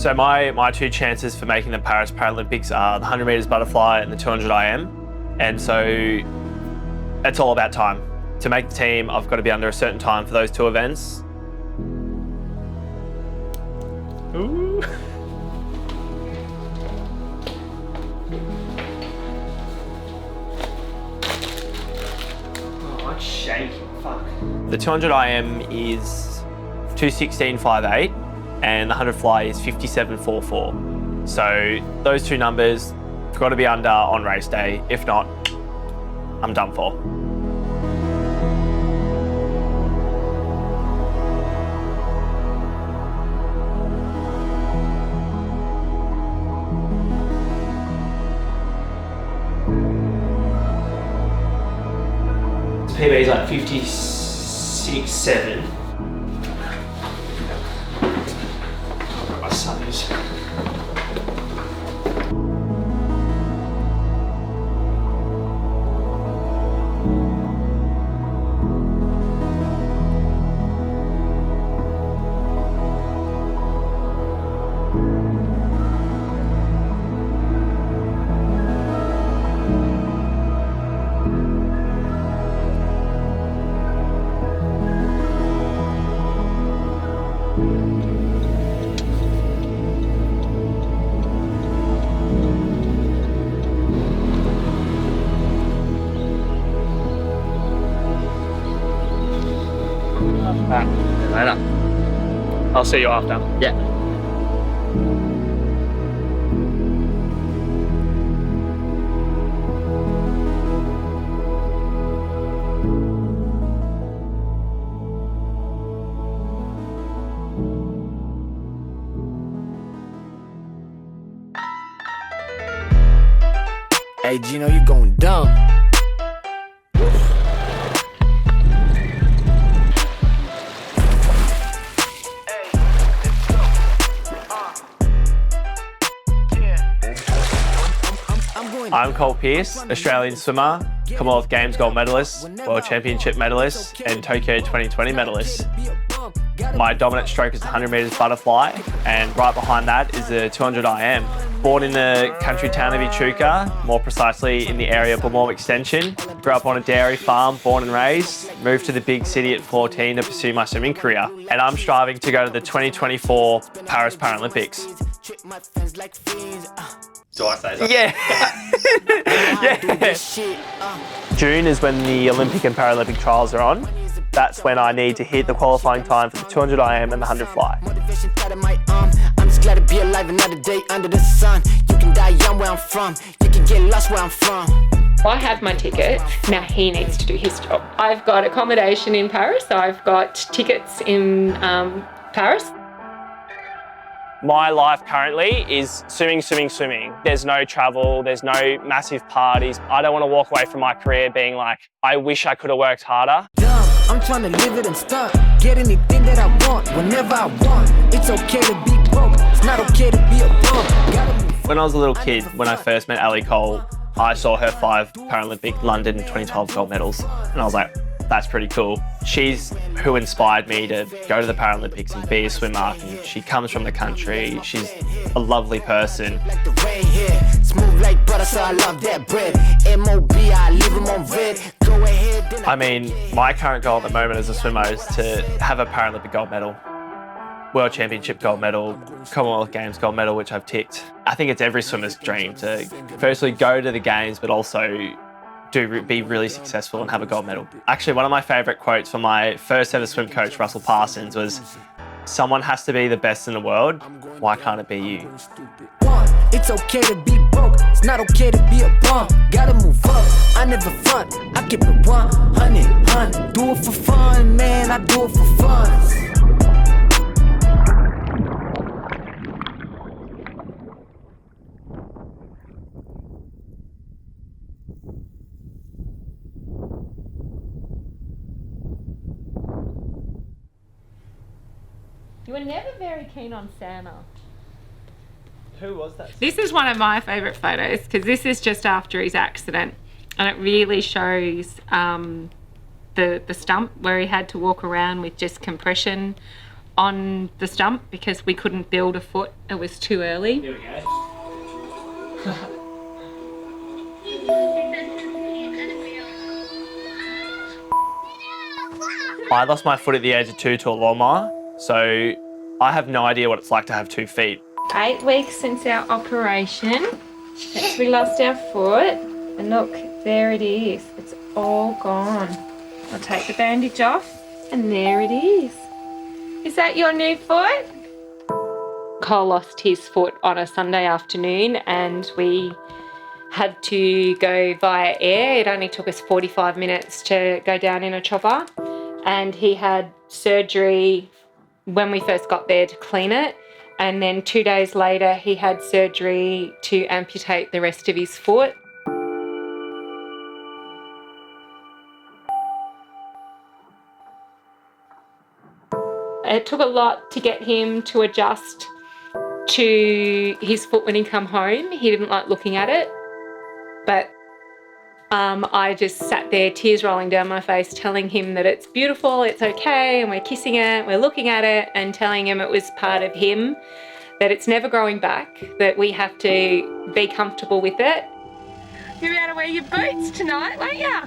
So my two chances for making the Paris Paralympics are the 100 metres butterfly and the 200 IM. And so it's all about time. To make the team, I've got to be under a certain time for those two events. Ooh. Oh, I'm shaking, fuck. The 200 IM is 2:16.58 and the 100 fly is 57.44. So those two numbers have got to be under on race day. If not, I'm done for. PB is like 56.7. I've got my sunnies. Later. I'll see you after. Yeah. Hey Gino, you going dumb. I'm Col Pearse, Australian swimmer, Commonwealth Games gold medalist, World Championship medalist, and Tokyo 2020 medalist. My dominant stroke is the 100 metres butterfly, and right behind that is the 200 IM. Born in the country town of Echuca, more precisely in the area of Bamawm Extension. Grew up on a dairy farm, born and raised. Moved to the big city at 14 to pursue my swimming career. And I'm striving to go to the 2024 Paris Paralympics. Do I say that? Yeah. June is when the Olympic and Paralympic trials are on. That's when I need to hit the qualifying time for the 200 IM and the 100 fly. I'm just glad to be alive another day under the sun. You can die young where I'm from. You can get lost where I'm from. I have my ticket. Now he needs to do his job. I've got accommodation in Paris. I've got tickets in Paris. My life currently is swimming. There's no travel, there's no massive parties. I don't want to walk away from my career being like, I wish I could have worked harder. I'm trying to live it and stunt. Get anything that I want, whenever I want. It's okay to be broke, it's not okay to be a bum. When I was a little kid, when I first met Ali Cole, I saw her 5 Paralympic London 2012 gold medals. And I was like, that's pretty cool. She's who inspired me to go to the Paralympics and be a swimmer. And she comes from the country. She's a lovely person. I mean, my current goal at the moment as a swimmer is to have a Paralympic gold medal, World Championship gold medal, Commonwealth Games gold medal, which I've ticked. I think it's every swimmer's dream to firstly go to the games, but also be really successful and have a gold medal. Actually, one of my favourite quotes from my first ever swim coach, Russell Parsons, was, "Someone has to be the best in the world. Why can't it be you?" It's okay to be broke, it's not okay to be a bum. Gotta move up, I never front, I keep it 100. Do it for fun, man, I do it for fun. You were never very keen on Santa. Who was that? This is one of my favourite photos because this is just after his accident, and it really shows the stump where he had to walk around with just compression on the stump because we couldn't build a foot. It was too early. Here we go. I lost my foot at the age of 2 to a lawnmower, so I have no idea what it's like to have 2 feet. 8 weeks since our operation. Since we lost our foot. And look, there it is. It's all gone. I'll take the bandage off and there it is. Is that your new foot? Cole lost his foot on a Sunday afternoon and we had to go via air. It only took us 45 minutes to go down in a chopper. And he had surgery when we first got there to clean it. And then 2 days later, he had surgery to amputate the rest of his foot. It took a lot to get him to adjust to his foot when he come home. He didn't like looking at it. But I just sat there, tears rolling down my face, telling him that it's beautiful, it's okay, and we're kissing it, we're looking at it, and telling him it was part of him, that it's never growing back, that we have to be comfortable with it. You'll be able to wear your boots tonight, won't you?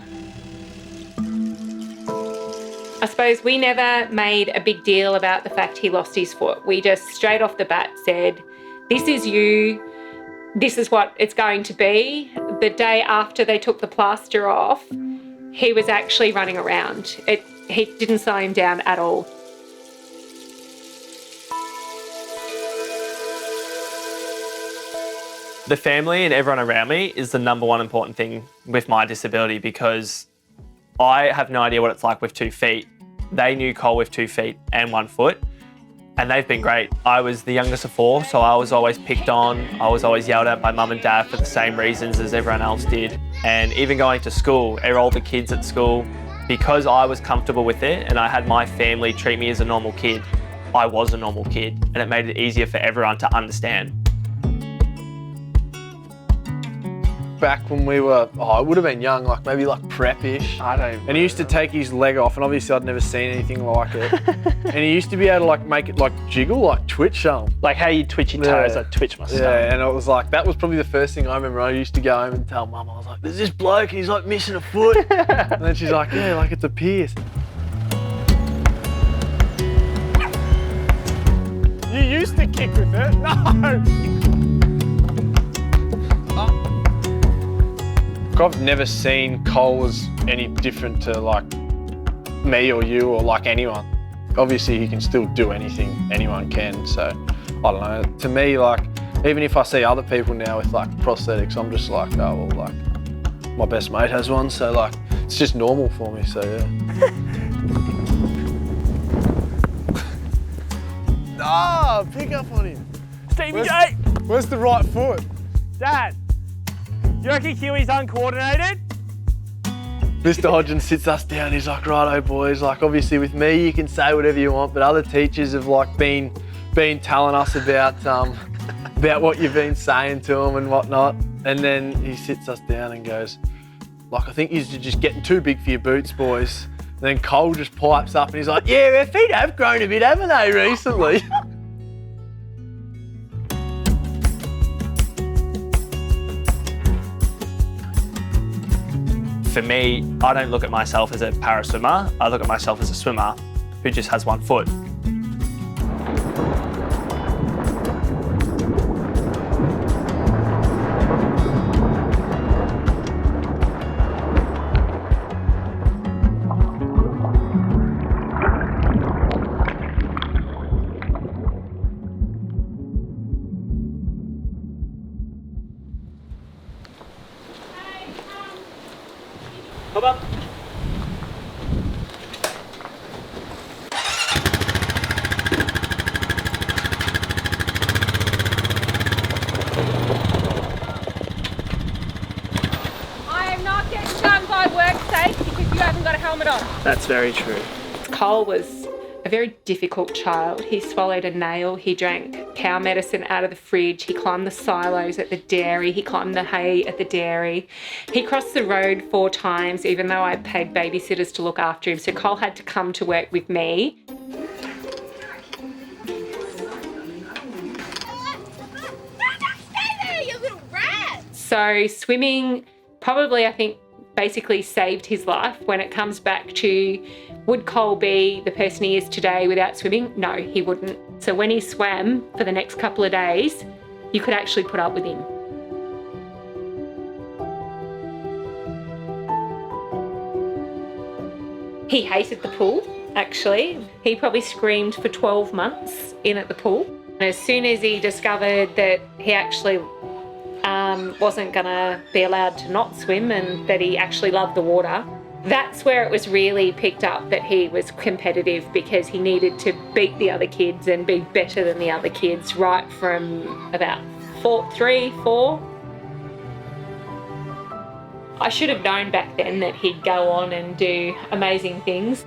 I suppose we never made a big deal about the fact he lost his foot. We just straight off the bat said, this is you, this is what it's going to be. The day after they took the plaster off, he was actually running around. He didn't slow him down at all. The family and everyone around me is the number one important thing with my disability because I have no idea what it's like with 2 feet. They knew Cole with 2 feet and 1 foot, and they've been great. I was the youngest of 4, so I was always picked on. I was always yelled at by mum and dad for the same reasons as everyone else did. And even going to school, all the kids at school, because I was comfortable with it and I had my family treat me as a normal kid, I was a normal kid, and it made it easier for everyone to understand. Back when we were, I would have been young, like maybe like prep-ish. I don't even And he used to take his leg off, and obviously I'd never seen anything like it. And he used to be able to like make it like jiggle, like twitch. like how you twitch your toes, I twitch my stomach. Yeah, and it was like, that was probably the first thing I remember. I used to go home and tell mum, I was like, there's this bloke and he's like missing a foot. And then she's like, yeah, like it's a Pearse. You used to kick with it. No. I've never seen Cole as any different to like me or you or like anyone. Obviously he can still do anything anyone can, so I don't know. To me, like, even if I see other people now with like prosthetics, I'm just like, oh well, like my best mate has one, so like it's just normal for me, so yeah. Oh, pick up on him. Stevie J! Where's the right foot? Dad, you reckon Huey's uncoordinated? Mr. Hodgins sits us down, he's like, righto boys, like obviously with me you can say whatever you want, but other teachers have like been telling us about what you've been saying to them and whatnot. And then he sits us down and goes, like, I think you're just getting too big for your boots, boys. And then Cole just pipes up and he's like, yeah, their feet have grown a bit, haven't they, recently? For me, I don't look at myself as a para swimmer. I look at myself as a swimmer who just has 1 foot. Come up. I am not getting done by work sake because you haven't got a helmet on. That's very true. Cole was a very difficult child. He swallowed a nail, he drank cow medicine out of the fridge, he climbed the silos at the dairy, he climbed the hay at the dairy. He crossed the road 4 times even though I paid babysitters to look after him, so Cole had to come to work with me. So swimming probably, I think, basically saved his life. When it comes back to, would Col be the person he is today without swimming? No, he wouldn't. So when he swam for the next couple of days, you could actually put up with him. He hated the pool, actually. He probably screamed for 12 months in at the pool. As soon as he discovered that he actually wasn't going to be allowed to not swim and that he actually loved the water, that's where it was really picked up that he was competitive, because he needed to beat the other kids and be better than the other kids right from about 3, 4. I should have known back then that he'd go on and do amazing things.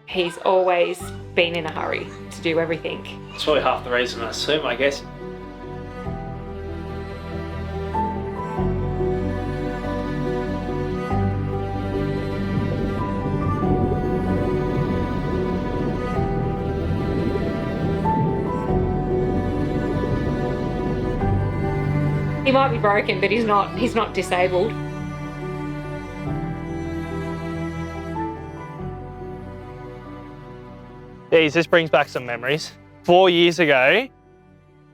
He's always been in a hurry to do everything. It's probably half the reason I swim, I guess. He might be broken, but he's not disabled. Geez, this brings back some memories. 4 years ago,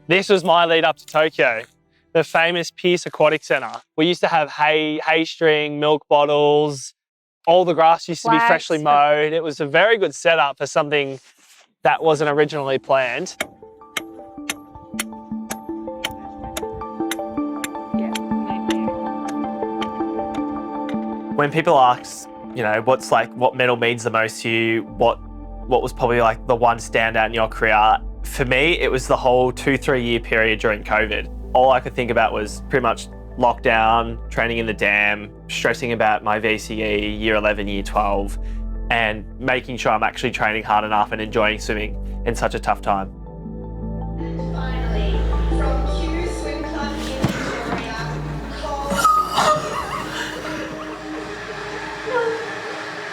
this was my lead up to Tokyo, the famous Pearse Aquatic Centre. We used to have hay string, milk bottles, all the grass used to be freshly mowed. It was a very good setup for something that wasn't originally planned. When people ask, you know, what medal means the most to you, what was probably like the one standout in your career, for me, it was the whole 2-3 year period during COVID. All I could think about was pretty much lockdown, training in the dam, stressing about my VCE, year 11, year 12, and making sure I'm actually training hard enough and enjoying swimming in such a tough time. And finally, from Q Swim Club in Victoria, Col.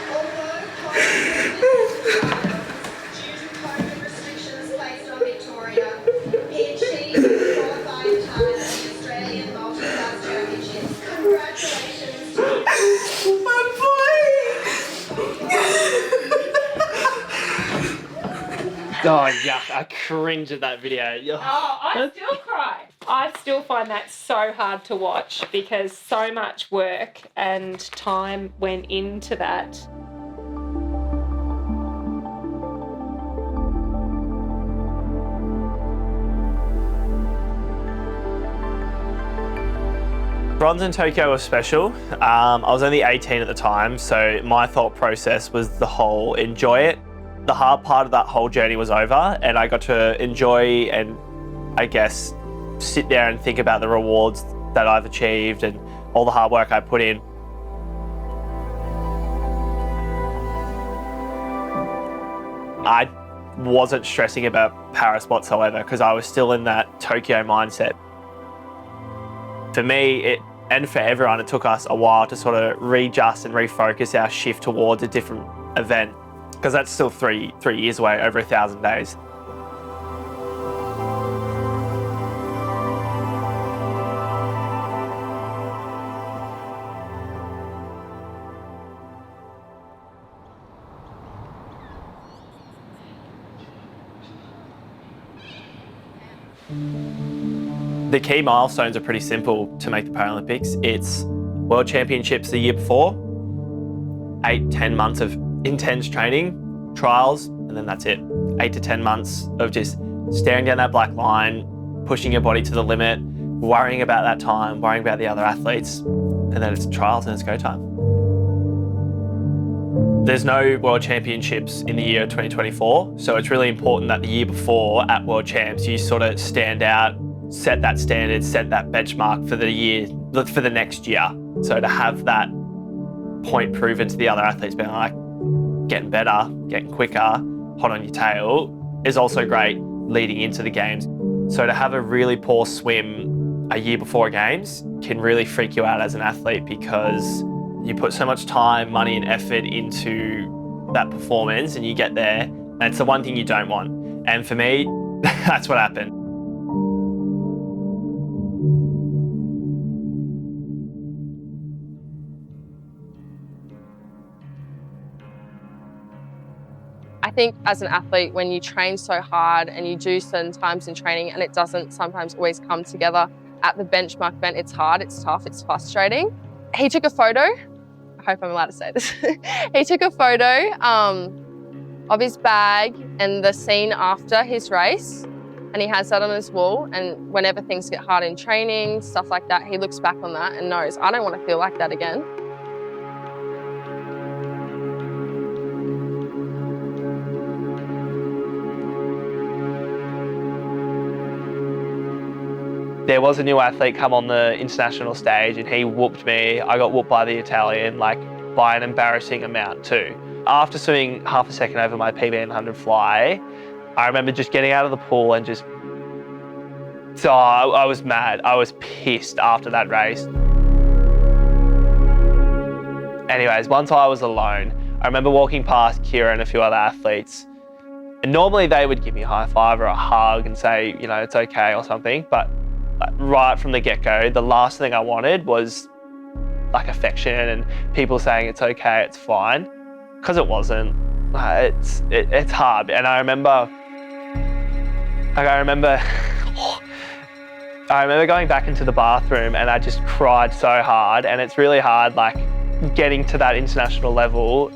Although Col due to COVID restrictions placed on Victoria, he achieved qualifying time at the Australian Multi-Class Championships. Congratulations to you. My Oh, yuck, I cringe at that video. Oh, I still cry. I still find that so hard to watch, because so much work and time went into that. Bronze in Tokyo was special. I was only 18 at the time, so my thought process was the whole enjoy it. The hard part of that whole journey was over, and I got to enjoy and, I guess, sit there and think about the rewards that I've achieved and all the hard work I put in. I wasn't stressing about Paris whatsoever, because I was still in that Tokyo mindset. For me, and for everyone, it took us a while to sort of readjust and refocus our shift towards a different event, because that's still three years away, over 1,000 days. The key milestones are pretty simple to make the Paralympics. It's World Championships the year before, 8-10 months of intense training, trials, and then that's it. 8 to 10 months of just staring down that black line, pushing your body to the limit, worrying about that time, worrying about the other athletes, and then it's trials and it's go time. There's no World Championships in the year 2024, so it's really important that the year before at World Champs, you sort of stand out, set that standard, set that benchmark for the next year. So to have that point proven to the other athletes, being like, getting better, getting quicker, hot on your tail, is also great leading into the games. So to have a really poor swim a year before games can really freak you out as an athlete, because you put so much time, money and effort into that performance, and you get there and it's the one thing you don't want. And for me, that's what happened. think as an athlete, when you train so hard and you do certain times in training and it doesn't sometimes always come together at the benchmark event, it's hard, it's tough, it's frustrating. He took a photo, I hope I'm allowed to say this. He took a photo of his bag and the scene after his race, and he has that on his wall, and whenever things get hard in training, stuff like that, he looks back on that and knows, I don't want to feel like that again. There was a new athlete come on the international stage and he whooped me. I got whooped by the Italian, like by an embarrassing amount too. After swimming half a second over my PB and 100 fly, I remember just getting out of the pool and just, so I was mad. I was pissed after that race. Anyways, once I was alone, I remember walking past Kira and a few other athletes, and normally they would give me a high five or a hug and say, you know, it's okay or something, but right from the get-go, the last thing I wanted was like affection and people saying it's okay, it's fine, because it wasn't. It's hard. And I remember going back into the bathroom and I just cried so hard, and it's really hard, like getting to that international level.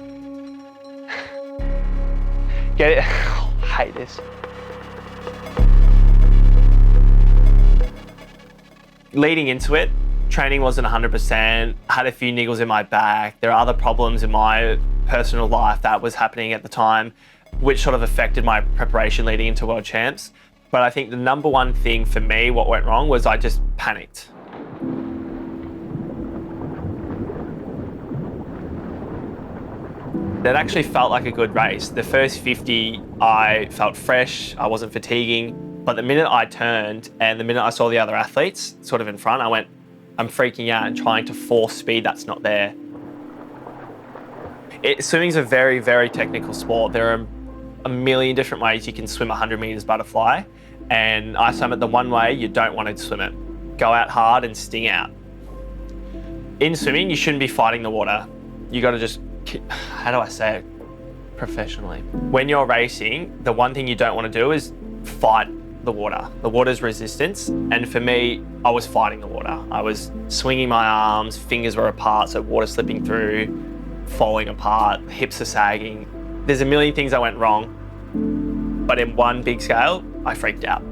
I hate this. Leading into it, training wasn't 100%, had a few niggles in my back. There are other problems in my personal life that was happening at the time, which sort of affected my preparation leading into World Champs. But I think the number one thing for me, what went wrong, was I just panicked. That actually felt like a good race. The first 50, I felt fresh, I wasn't fatiguing. But the minute I turned and the minute I saw the other athletes sort of in front, I went, I'm freaking out and trying to force speed that's not there. Swimming's a very, very technical sport. There are a million different ways you can swim 100 meters butterfly. And I swam it the one way you don't want to swim it. Go out hard and sting out. In swimming, you shouldn't be fighting the water. You got to just, how do I say it professionally? When you're racing, the one thing you don't want to do is fight the water. The water's resistance, and for me, I was fighting the water. I was swinging my arms, fingers were apart, so water slipping through, falling apart, hips are sagging. There's a million things that went wrong, but in one big scale, I freaked out.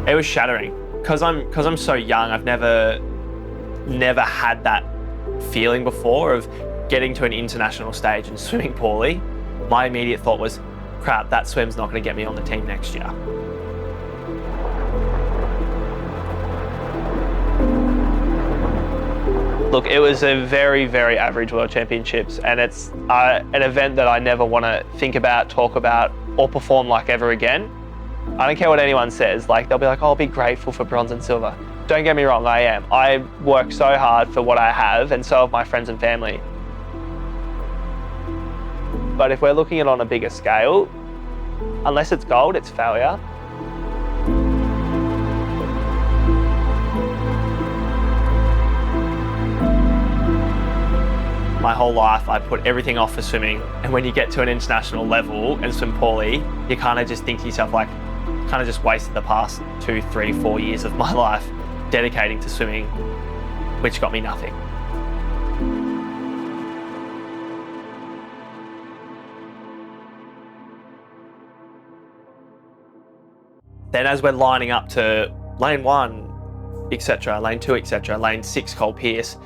It was shattering. Because I'm so young, I've never had that feeling before of getting to an international stage and swimming poorly. My immediate thought was, crap, that swim's not going to get me on the team next year. Look, it was a very, very average World Championships, and it's an event that I never want to think about, talk about, or perform like ever again. I don't care what anyone says, like they'll be like, oh, I'll be grateful for bronze and silver. Don't get me wrong, I am. I work so hard for what I have, and so have my friends and family. But if we're looking at it on a bigger scale, unless it's gold, it's failure. My whole life, I put everything off for swimming, and when you get to an international level and swim poorly, you kind of just think to yourself, like, kind of just wasted the past 2, 3, 4 years of my life dedicating to swimming, which got me nothing. Then as we're lining up to lane 1, etc., lane 2, etc., lane 6, Col Pearse,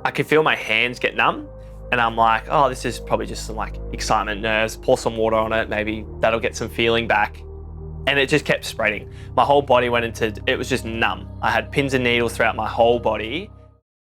I could feel my hands get numb, and I'm like, oh, this is probably just some like excitement, nerves, pour some water on it, maybe that'll get some feeling back. And it just kept spreading. My whole body went into, it was just numb. I had pins and needles throughout my whole body.